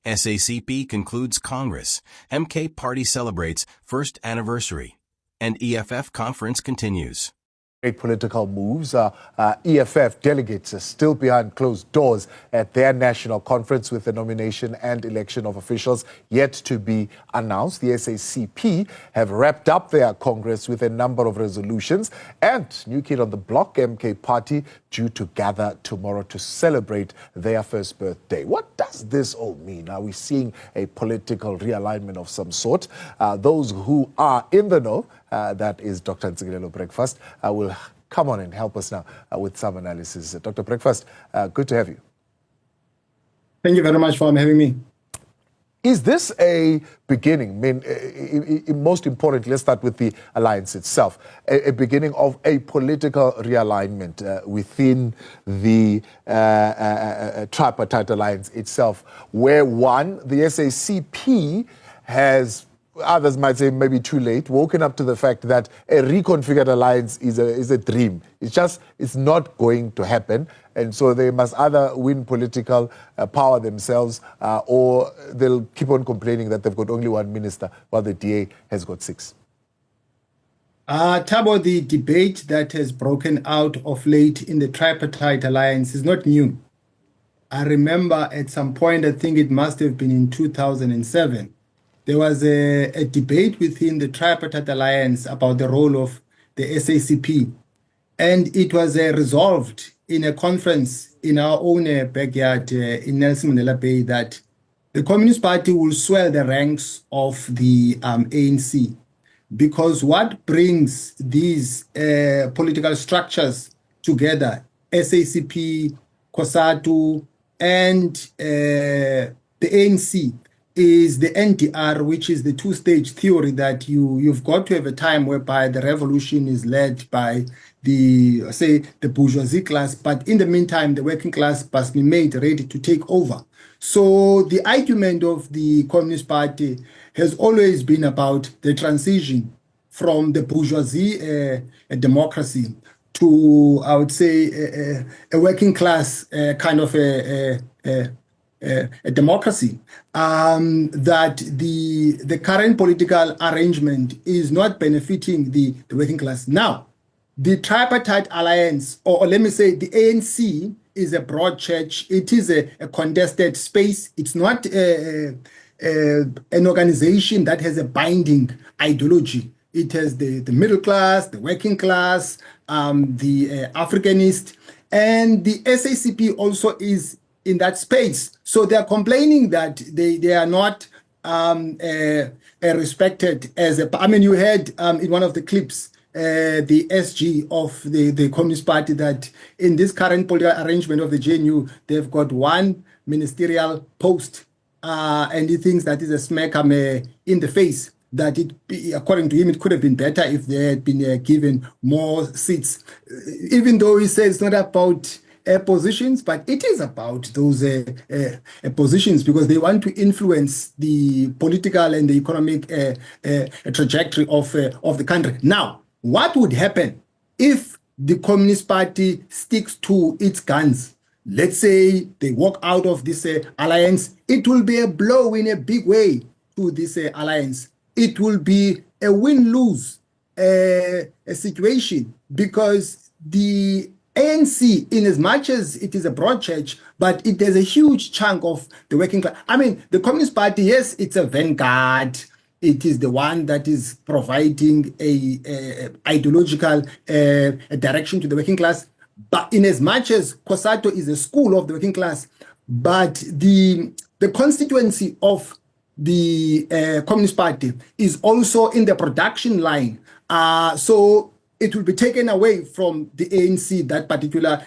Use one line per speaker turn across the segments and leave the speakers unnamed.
SACP concludes Congress. MK Party celebrates first anniversary. And EFF conference continues.
Great political moves. EFF delegates are still behind closed doors at their national conference with the nomination and election of officials yet to be announced. The SACP have wrapped up their congress with a number of resolutions, and new kid on the block, MK Party, due to gather tomorrow to celebrate their first birthday. What does this all mean? Are we seeing a political realignment of some sort? Those who are in the know, that is Dr. Ntsikelelo Breakfast, will come on and help us now with some analysis. Dr. Breakfast, good to have you.
Thank you very much for having me.
Is this a beginning? I mean, most importantly, let's start with the alliance itself. A beginning of a political realignment within the tripartite alliance itself, where one, the SACP has, others might say maybe too late, woken up to the fact that a reconfigured alliance is a dream. It's not going to happen. And so they must either win political power themselves or they'll keep on complaining that they've got only one minister while the DA has got 6.
Thabo, the debate that has broken out of late in the tripartite alliance is not new. I remember at some point, I think it must have been in 2007, there was a debate within the tripartite alliance about the role of the SACP. And it was resolved in a conference in our own backyard in Nelson Mandela Bay that the Communist Party will swell the ranks of the ANC, because what brings these political structures together, SACP, COSATU, and the ANC, is the NDR, which is the two-stage theory that you've got to have a time whereby the revolution is led by the bourgeoisie class, but in the meantime, the working class must be made ready to take over. So the argument of the Communist Party has always been about the transition from the bourgeoisie democracy to, I would say, a working class kind of a democracy, that the current political arrangement is not benefiting the working class. Now, the tripartite alliance, or let me say the ANC, is a broad church. It is a contested space. It's not an organization that has a binding ideology. It has the middle class, the working class, the Africanist, and the SACP also is in that space. So they are complaining that they are not respected as a... I mean, you heard in one of the clips, the SG of the Communist Party, that in this current political arrangement of the GNU, they've got one ministerial post, and he thinks that is a smack in the face, that according to him, it could have been better if they had been given more seats. Even though he says it's not about positions, but it is about those positions, because they want to influence the political and the economic trajectory of the country. Now, what would happen if the Communist Party sticks to its guns? Let's say they walk out of this alliance. It will be a blow in a big way to this alliance. It will be a win-lose situation, because the ANC, in as much as it is a broad church, but it has a huge chunk of the working class. I mean, the Communist Party, yes, it's a vanguard. It is the one that is providing a ideological direction to the working class. But in as much as COSATU is a school of the working class, but the constituency of the Communist Party is also in the production line. So it will be taken away from the ANC, that particular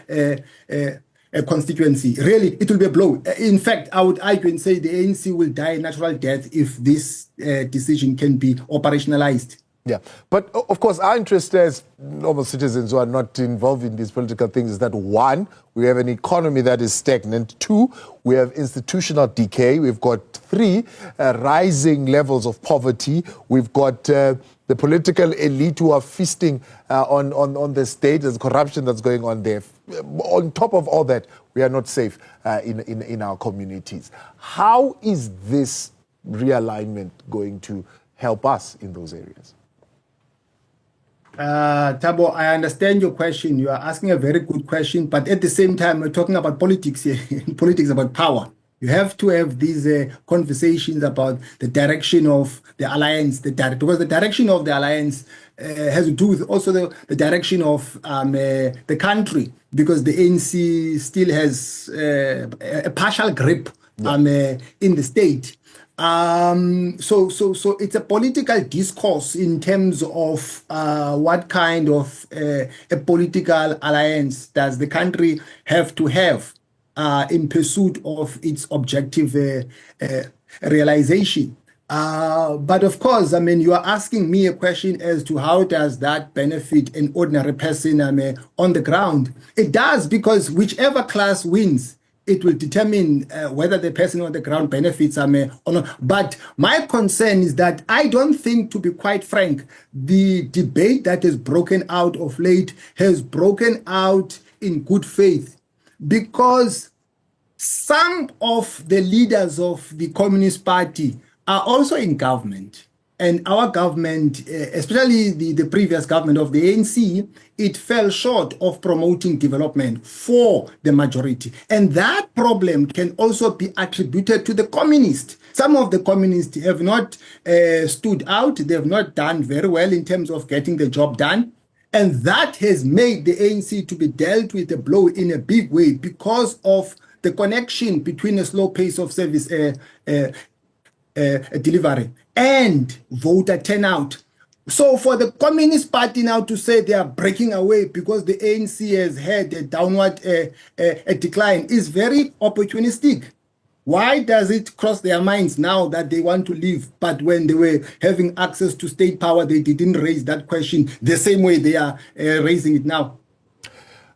constituency. Really, it will be a blow. In fact, I would argue and say the ANC will die a natural death if this decision can be operationalized.
Yeah, but of course, our interest as normal citizens who are not involved in these political things is that, one, we have an economy that is stagnant. 2, we have institutional decay. We've got 3, rising levels of poverty. We've got the political elite who are feasting on the state. There's corruption that's going on there. on top of all that, we are not safe in our communities. How is this realignment going to help us in those areas?
Tabo, I understand your question. You are asking a very good question, but at the same time, we're talking about politics here, politics about power. You have to have these conversations about the direction of the alliance, because the direction of the alliance has to do with also the direction of the country, because the ANC still has a partial grip in the state. So it's a political discourse in terms of what kind of a political alliance does the country have to have in pursuit of its objective realization. But of course, I mean, you are asking me a question as to how does that benefit an ordinary person on the ground. It does, because whichever class wins, it will determine whether the person on the ground benefits or not. But my concern is that I don't think, to be quite frank, the debate that has broken out of late has broken out in good faith, because some of the leaders of the Communist Party are also in government. And our government, especially the previous government of the ANC, it fell short of promoting development for the majority. And that problem can also be attributed to the communists. Some of the communists have not stood out. They have not done very well in terms of getting the job done. And that has made the ANC to be dealt with a blow in a big way because of the connection between a slow pace of service delivery and voter turnout. So for the Communist Party now to say they are breaking away because the ANC has had a downward decline is very opportunistic. Why does it cross their minds now that they want to leave, but when they were having access to state power, they didn't raise that question the same way they are raising it now?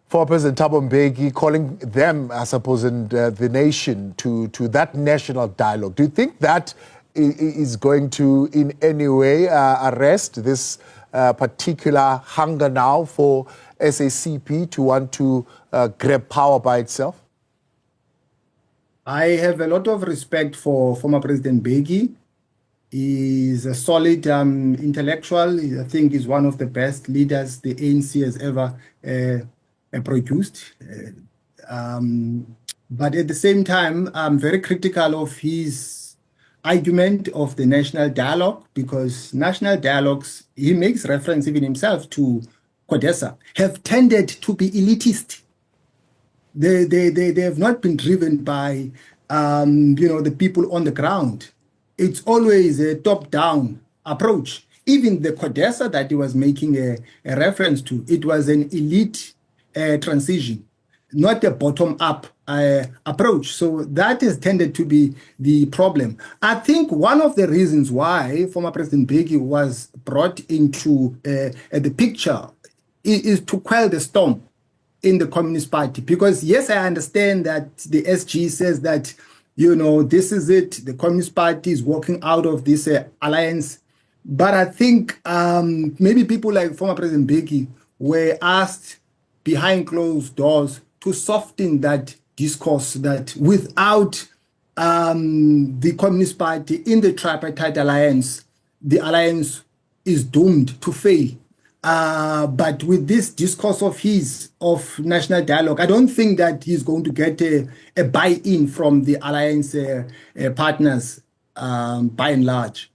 For President Thabo Mbeki, calling them, I suppose, and the nation to that national dialogue. Do you think that is going to in any way arrest this particular hunger now for SACP to want to grab power by itself?
I have a lot of respect for former President Mbeki. He's a solid intellectual. I think he's one of the best leaders the ANC has ever produced. But at the same time, I'm very critical of his argument of the national dialogue, because national dialogues, he makes reference even himself to CODESA, have tended to be elitist. They have not been driven by the people on the ground. It's always a top-down approach. Even the CODESA that he was making a reference to, it was an elite transition, not a bottom-up approach. So that has tended to be the problem. I think one of the reasons why former President Mbeki was brought into the picture is to quell the storm in the Communist Party. Because yes, I understand that the SG says that, this is it, the Communist Party is walking out of this alliance. But I think maybe people like former President Mbeki were asked behind closed doors to soften that discourse, that without the Communist Party in the tripartite alliance, the alliance is doomed to fail. But with this discourse of his, of national dialogue, I don't think that he's going to get a buy-in from the alliance partners by and large.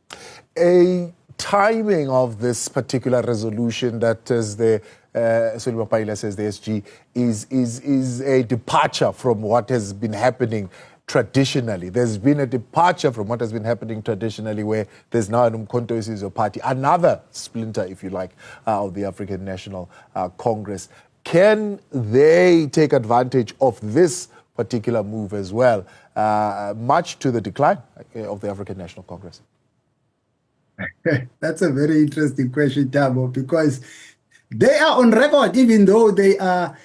A timing of this particular resolution that, as the Solomon Paila says, the SG, is a departure from what has been happening traditionally. There's been a departure from what has been happening traditionally, where there's now an Umkhonto weSizwe Party, another splinter, if you like, of the African National Congress. Can they take advantage of this particular move as well, much to the decline of the African National Congress?
That's a very interesting question, Thabo, because they are on record, even though they are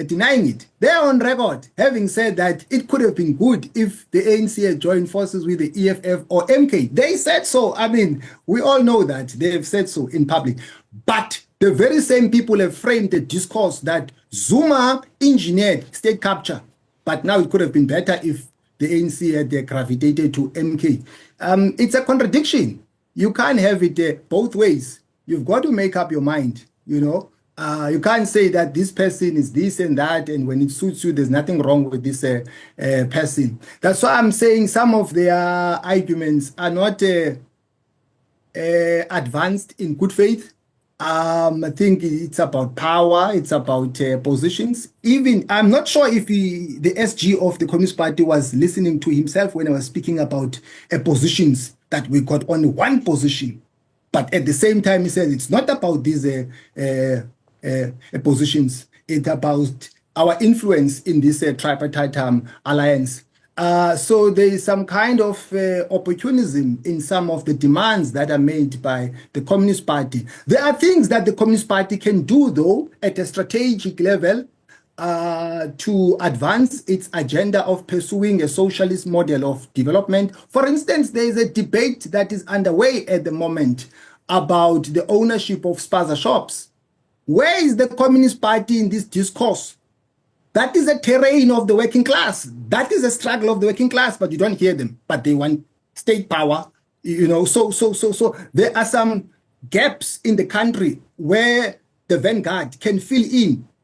denying it. They are on record having said that it could have been good if the ANC had joined forces with the EFF or MK. They said so. I mean, we all know that they have said so in public. But the very same people have framed the discourse that Zuma engineered state capture, but now it could have been better if the ANC had gravitated to MK. It's a contradiction. You can't have it both ways. You've got to make up your mind, you know. You can't say that this person is this and that, and when it suits you, there's nothing wrong with this person. That's why I'm saying some of their arguments are not advanced in good faith. I think it's about power, it's about positions. Even, I'm not sure if the SG of the Communist Party was listening to himself when I was speaking about positions, that we got only one position. But at the same time, he said it's not about these positions. It's about our influence in this tripartite alliance. So there is some kind of opportunism in some of the demands that are made by the Communist Party. There are things that the Communist Party can do, though, at a strategic level to advance its agenda of pursuing a socialist model of development. For instance, there is a debate that is underway at the moment about the ownership of spaza shops. Where is the Communist Party in this discourse? That is a terrain of the working class. That is a struggle of the working class, but you don't hear them. But they want state power, you know. So there are some gaps in the country where the vanguard can fill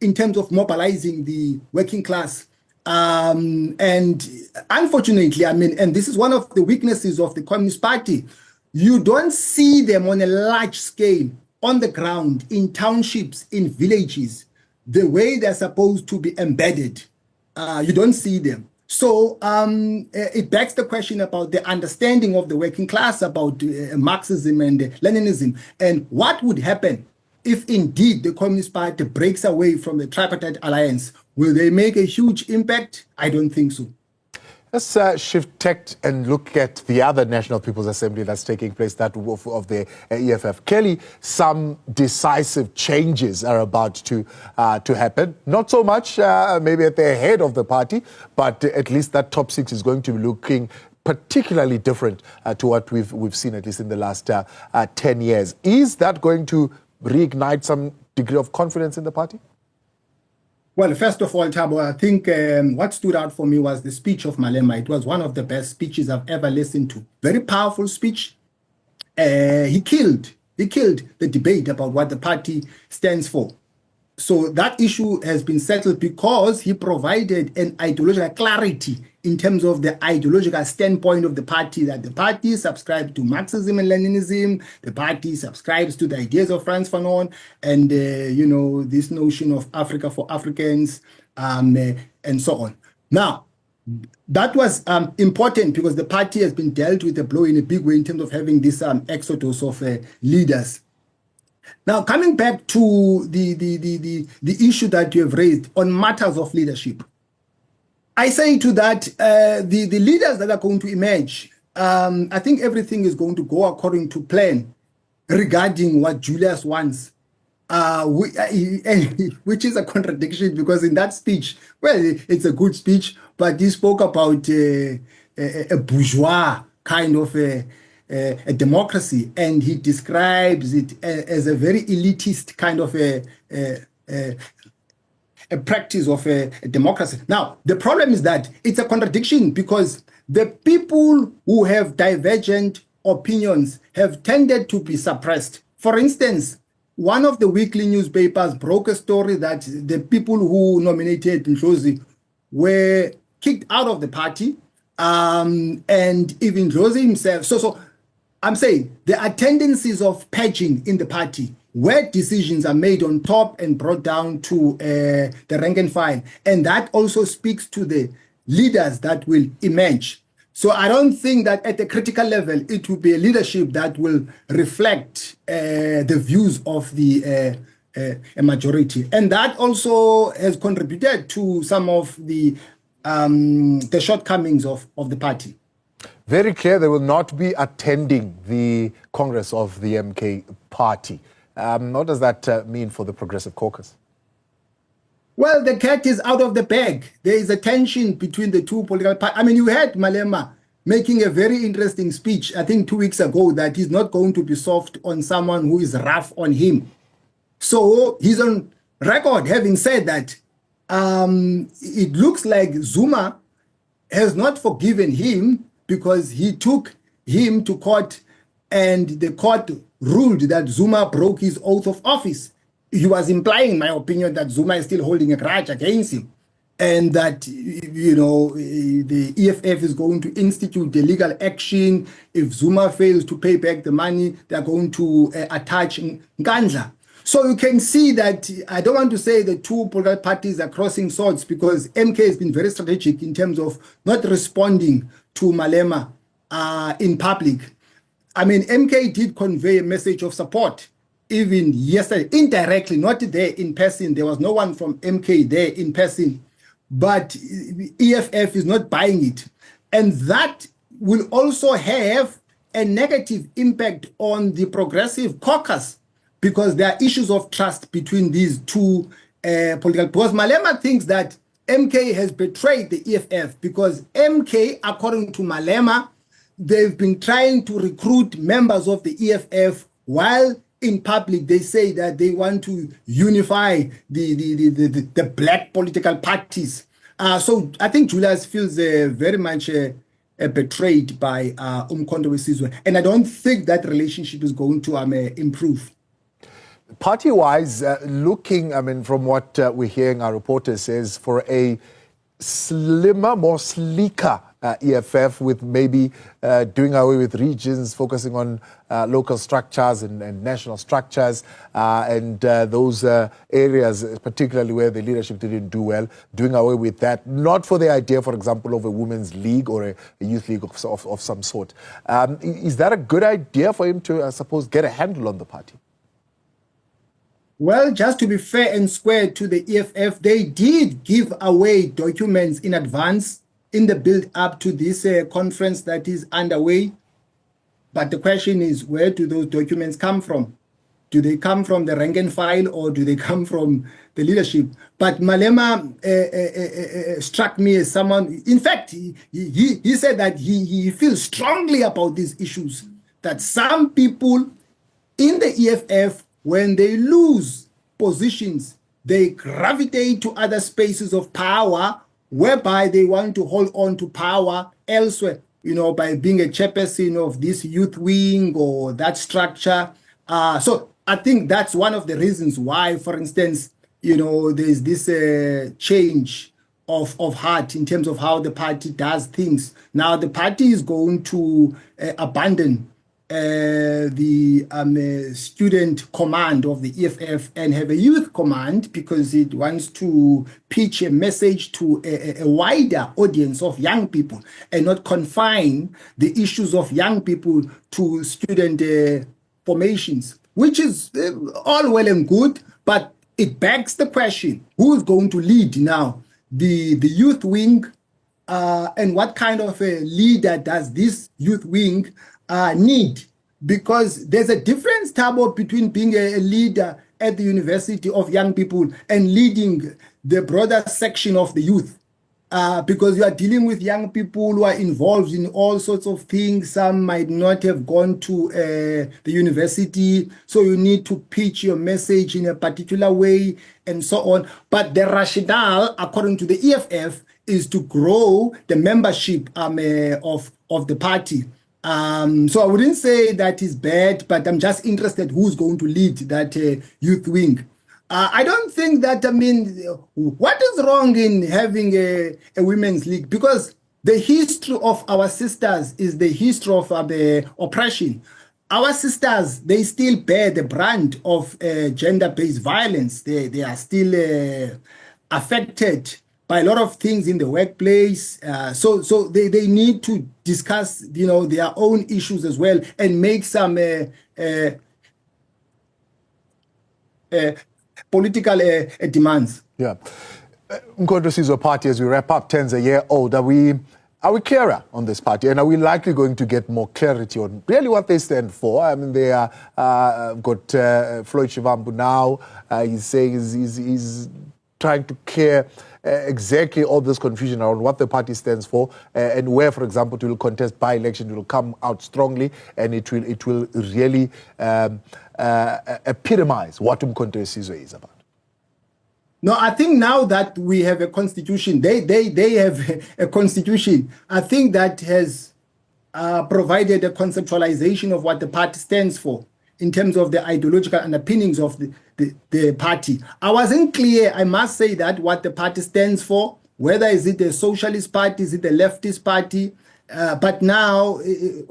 in terms of mobilizing the working class. And unfortunately, I mean, and this is one of the weaknesses of the Communist Party, you don't see them on a large scale, on the ground, in townships, in villages, the way they're supposed to be embedded. You don't see them. So it begs the question about the understanding of the working class, about Marxism and Leninism, and what would happen if indeed the Communist Party breaks away from the tripartite alliance. Will they make a huge impact? I don't think so.
Let's shift tact and look at the other National People's Assembly that's taking place, that of the EFF. Clearly, some decisive changes are about to happen. Not so much maybe at the head of the party, but at least that top six is going to be looking particularly different to what we've seen, at least in the last 10 years. Is that going to reignite some degree of confidence in the party?
Well, first of all, Thabo, I think what stood out for me was the speech of Malema. It was one of the best speeches I've ever listened to. Very powerful speech. He killed the debate about what the party stands for. So that issue has been settled because he provided an ideological clarity in terms of the ideological standpoint of the party, that the party subscribes to Marxism and Leninism, the party subscribes to the ideas of Frantz Fanon, and you know, this notion of Africa for Africans, and so on. Now, that was important because the party has been dealt with a blow in a big way in terms of having this exodus of leaders. Now, coming back to the issue that you have raised on matters of leadership, I say to that, the leaders that are going to emerge, I think everything is going to go according to plan regarding what Julius wants, which is a contradiction because in that speech, well, it's a good speech, but he spoke about a bourgeois kind of a democracy, and he describes it as a very elitist kind of a practice of a democracy. Now, the problem is that it's a contradiction because the people who have divergent opinions have tended to be suppressed. For instance, one of the weekly newspapers broke a story that the people who nominated Ndlozi were kicked out of the party, and even Ndlozi himself. So I'm saying there are tendencies of purging in the party where decisions are made on top and brought down to the rank and file. And that also speaks to the leaders that will emerge. So I don't think that at a critical level, it will be a leadership that will reflect the views of the majority. And that also has contributed to some of the shortcomings of the party.
Very clear they will not be attending the Congress of the MK party. What does that mean for the Progressive Caucus?
Well, the cat is out of the bag. There is a tension between the two political parties. I mean, you heard Malema making a very interesting speech, I think 2 weeks ago, that he's not going to be soft on someone who is rough on him. So he's on record having said that, it looks like Zuma has not forgiven him because he took him to court and the court ruled that Zuma broke his oath of office. He was implying, in my opinion, that Zuma is still holding a grudge against him and that, the EFF is going to institute the legal action. If Zuma fails to pay back the money, they're going to attach Nkandla. So you can see that I don't want to say the two political parties are crossing swords because MK has been very strategic in terms of not responding to Malema in public. I mean, MK did convey a message of support even yesterday, indirectly, not there in person. There was no one from MK there in person, but EFF is not buying it. And that will also have a negative impact on the Progressive Caucus because there are issues of trust between these two political. Because Malema thinks that MK has betrayed the EFF because MK, according to Malema, they've been trying to recruit members of the EFF while in public they say that they want to unify the black political parties. So I think Julius feels very much betrayed by Umkhonto weSizwe, and I don't think that relationship is going to improve.
Party-wise, looking, I mean, from what we're hearing, our reporter says, for a slimmer, more sleeker EFF with maybe doing away with regions, focusing on local structures and national structures and those areas, particularly where the leadership didn't do well, doing away with that, not for the idea, for example, of a women's league or a youth league of some sort. Is that a good idea for him to, I suppose, get a handle on the party?
Well, just to be fair and square to the EFF, they did give away documents in advance in the build-up to this conference that is underway. But the question is, where do those documents come from? Do they come from the rank and file or do they come from the leadership? But Malema struck me as someone, in fact, he said that he feels strongly about these issues, that some people in the EFF, when they lose positions, they gravitate to other spaces of power whereby they want to hold on to power elsewhere, by being a chairperson of this youth wing or that structure. So I think that's one of the reasons why, for instance, there's this change of heart in terms of how the party does things. Now the party is going to abandon the student command of the EFF and have a youth command because it wants to pitch a message to a wider audience of young people and not confine the issues of young people to student formations, which is all well and good, but it begs the question, who is going to lead now the youth wing and what kind of a leader does this youth wing need? Because there's a difference, Thabo, between being a leader at the University of Young People and leading the broader section of the youth. Because you are dealing with young people who are involved in all sorts of things. Some might not have gone to the university, so you need to pitch your message in a particular way and so on. But the rationale, according to the EFF, is to grow the membership of the party. So I wouldn't say that is bad, but I'm just interested who's going to lead that youth wing. I don't think that, what is wrong in having a women's league? Because the history of our sisters is the history of oppression. Our sisters, they still bear the brunt of gender-based violence. They are still affected by a lot of things in the workplace. So they need to discuss, their own issues as well and make some political demands.
Yeah. Umkhonto weSizwe party, as we wrap up, 10's a year old. Are we clearer on this party? And are we likely going to get more clarity on really what they stand for? I mean, they are got Floyd Shivambu now. He's saying he's trying to clear exactly all this confusion around what the party stands for and where, for example, it will contest by-election, it will come out strongly and it will really epitomize what Umkhonto weSizwe is about.
No, I think now that we have a constitution, they have a constitution. I think that has provided a conceptualization of what the party stands for in terms of the ideological underpinnings of the party. I wasn't clear, I must say, that what the party stands for, whether is it a socialist party, is it a leftist party, but now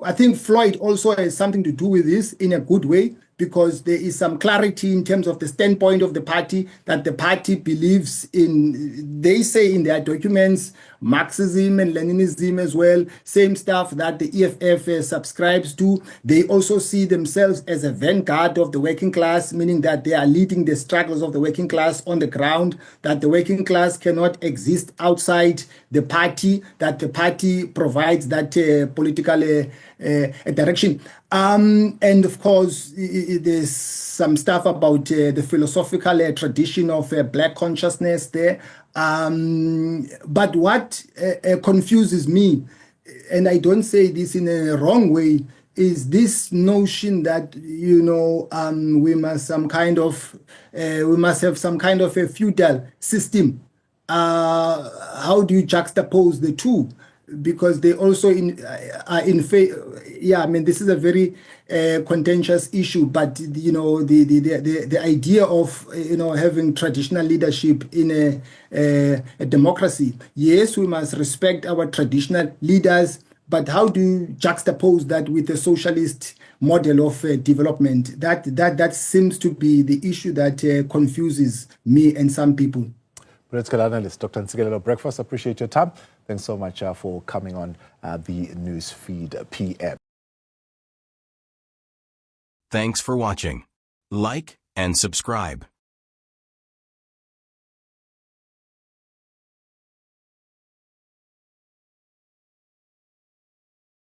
I think Floyd also has something to do with this in a good way, because there is some clarity in terms of the standpoint of the party, that the party believes in, they say in their documents, Marxism and Leninism as well, same stuff that the EFF subscribes to. They also see themselves as a vanguard of the working class, meaning that they are leading the struggles of the working class on the ground, that the working class cannot exist outside the party, that the party provides that political direction. And of course, there's some stuff about the philosophical tradition of black consciousness there. But what confuses me, and I don't say this in a wrong way, is this notion that, you know, we must have some kind of a feudal system. How do you juxtapose the two? Because they also are in favor. Yeah, I mean, this is a very contentious issue, but you know, the idea of, you know, having traditional leadership in a democracy. Yes, we must respect our traditional leaders, but how do you juxtapose that with a socialist model of development? That seems to be the issue that confuses me and some people.
Political analyst Dr. Ntsikelelo Breakfast, appreciate your time. Thanks so much for coming on the Newsfeed PM.
Thanks for watching. Like and subscribe.